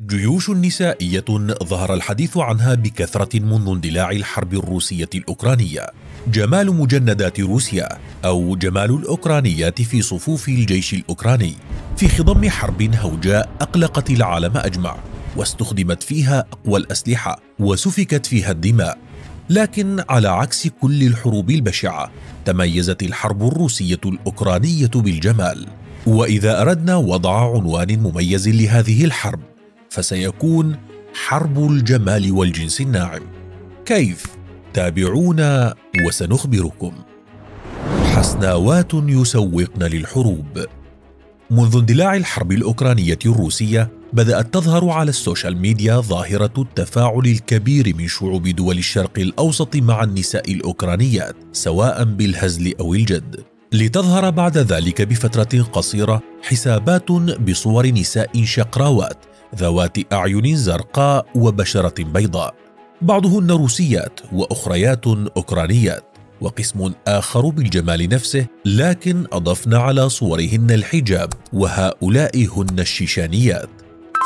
جيوش نسائية ظهر الحديث عنها بكثرة منذ اندلاع الحرب الروسية الأوكرانية. جمال مجندات روسيا أو جمال الأوكرانيات في صفوف الجيش الأوكراني في خضم حرب هوجاء أقلقت العالم أجمع، واستخدمت فيها أقوى الأسلحة وسفكت فيها الدماء. لكن على عكس كل الحروب البشعة، تميزت الحرب الروسية الأوكرانية بالجمال. وإذا أردنا وضع عنوان مميز لهذه الحرب فسيكون حرب الجمال والجنس الناعم. كيف؟ تابعونا وسنخبركم. حسناوات يسوقن للحروب. منذ اندلاع الحرب الأوكرانية الروسية بدأت تظهر على السوشيال ميديا ظاهرة التفاعل الكبير من شعوب دول الشرق الأوسط مع النساء الأوكرانيات، سواء بالهزل أو الجد، لتظهر بعد ذلك بفترة قصيرة حسابات بصور نساء شقراوات ذوات أعين زرقاء وبشرة بيضاء، بعضهن روسيات وأخريات أوكرانيات، وقسم آخر بالجمال نفسه، لكن أضفن على صورهن الحجاب، وهؤلاء هن الشيشانيات.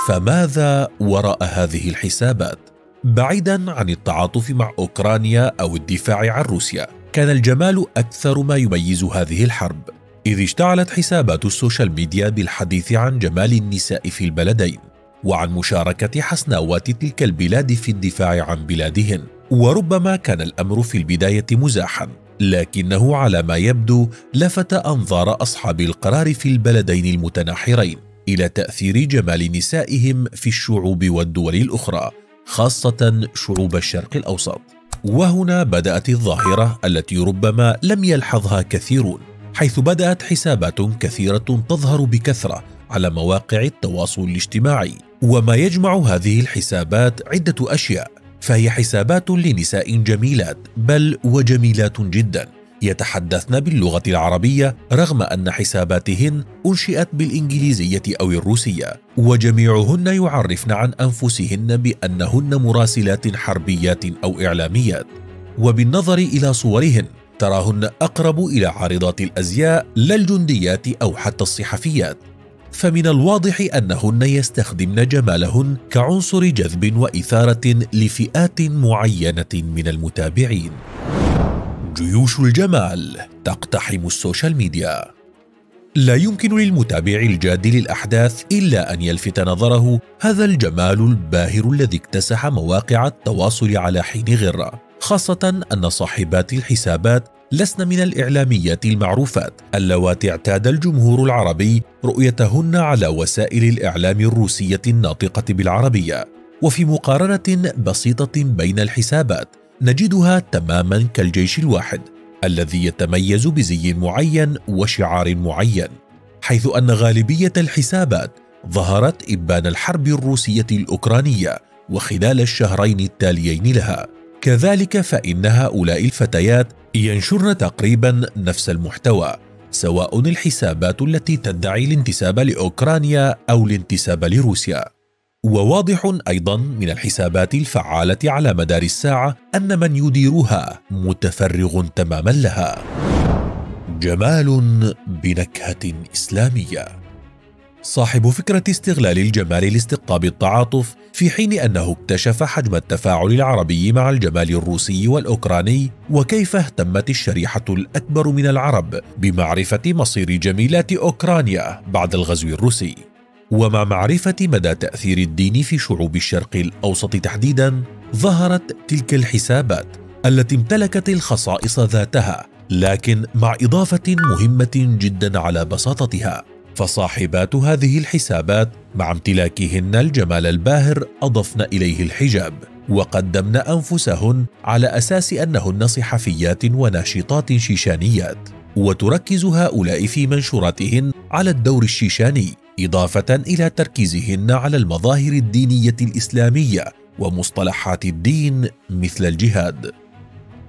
فماذا وراء هذه الحسابات؟ بعيدا عن التعاطف مع أوكرانيا أو الدفاع عن روسيا، كان الجمال أكثر ما يميز هذه الحرب، إذ اشتعلت حسابات السوشيال ميديا بالحديث عن جمال النساء في البلدين، وعن مشاركة حسناوات تلك البلاد في الدفاع عن بلادهن. وربما كان الأمر في البداية مزاحا، لكنه على ما يبدو لفت أنظار أصحاب القرار في البلدين المتناحرين إلى تأثير جمال نسائهم في الشعوب والدول الأخرى، خاصة شعوب الشرق الأوسط. وهنا بدأت الظاهرة التي ربما لم يلحظها كثيرون، حيث بدأت حسابات كثيرة تظهر بكثرة على مواقع التواصل الاجتماعي. وما يجمع هذه الحسابات عدة أشياء، فهي حسابات لنساء جميلات، بل وجميلات جدا، يتحدثن باللغة العربية رغم أن حساباتهن أنشئت بالإنجليزية أو الروسية، وجميعهن يعرفن عن أنفسهن بأنهن مراسلات حربيات أو إعلاميات. وبالنظر إلى صورهن تراهن أقرب إلى عارضات الأزياء لا الجنديات أو حتى الصحفيات، فمن الواضح أنهن يستخدمن جمالهن كعنصر جذب وإثارة لفئات معينة من المتابعين. جيوش الجمال تقتحم السوشيال ميديا. لا يمكن للمتابع الجاد للأحداث إلا أن يلفت نظره هذا الجمال الباهر الذي اكتسح مواقع التواصل على حين غرة، خاصة أن صاحبات الحسابات لسن من الإعلاميات المعروفات اللواتي اعتاد الجمهور العربي رؤيتهن على وسائل الإعلام الروسية الناطقة بالعربية. وفي مقارنة بسيطة بين الحسابات نجدها تماما كالجيش الواحد الذي يتميز بزي معين وشعار معين، حيث أن غالبية الحسابات ظهرت إبان الحرب الروسية الأوكرانية وخلال الشهرين التاليين لها. كذلك فإن هؤلاء الفتيات ينشرن تقريبا نفس المحتوى، سواء الحسابات التي تدعي الانتساب لأوكرانيا أو الانتساب لروسيا. وواضح أيضا من الحسابات الفعالة على مدار الساعة أن من يديرها متفرغ تماما لها. جمال بنكهة إسلامية. صاحب فكرة استغلال الجمال لاستقطاب التعاطف، في حين أنه اكتشف حجم التفاعل العربي مع الجمال الروسي والأوكراني، وكيف اهتمت الشريحة الأكبر من العرب بمعرفة مصير جميلات أوكرانيا بعد الغزو الروسي. ومع معرفة مدى تأثير الدين في شعوب الشرق الأوسط تحديدا، ظهرت تلك الحسابات التي امتلكت الخصائص ذاتها، لكن مع إضافة مهمة جدا على بساطتها. فصاحبات هذه الحسابات مع امتلاكهن الجمال الباهر أضفن إليه الحجاب، وقدمن أنفسهن على أساس أنهن صحفيات وناشطات شيشانيات. وتركز هؤلاء في منشوراتهن على الدور الشيشاني، إضافة إلى تركيزهن على المظاهر الدينية الإسلامية ومصطلحات الدين مثل الجهاد.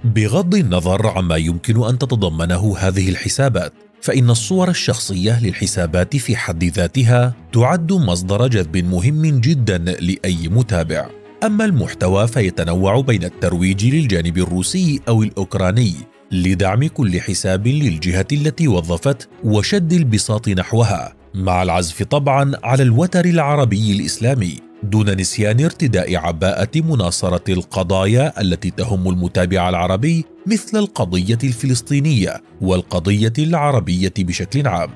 بغض النظر عما يمكن أن تتضمنه هذه الحسابات، فإن الصور الشخصية للحسابات في حد ذاتها تعد مصدر جذب مهم جدا لأي متابع. أما المحتوى فيتنوع بين الترويج للجانب الروسي أو الأوكراني لدعم كل حساب للجهة التي وظفت وشد البساط نحوها، مع العزف طبعا على الوتر العربي الإسلامي دون نسيان ارتداء عباءة مناصرة القضايا التي تهم المتابع العربي مثل القضية الفلسطينية والقضية العربية بشكل عام.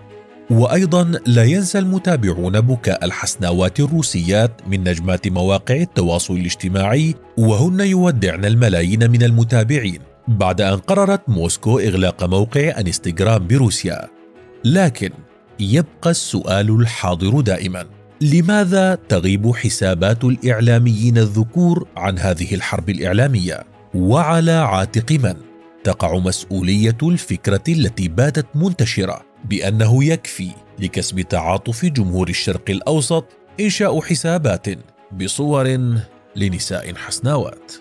وأيضا لا ينسى المتابعون بكاء الحسناوات الروسيات من نجمات مواقع التواصل الاجتماعي، وهن يودعن الملايين من المتابعين بعد أن قررت موسكو إغلاق موقع انستغرام بروسيا. لكن يبقى السؤال الحاضر دائما: لماذا تغيب حسابات الإعلاميين الذكور عن هذه الحرب الإعلامية؟ وعلى عاتق من تقع مسؤولية الفكرة التي باتت منتشرة بأنه يكفي لكسب تعاطف جمهور الشرق الأوسط إنشاء حسابات بصور لنساء حسناوات؟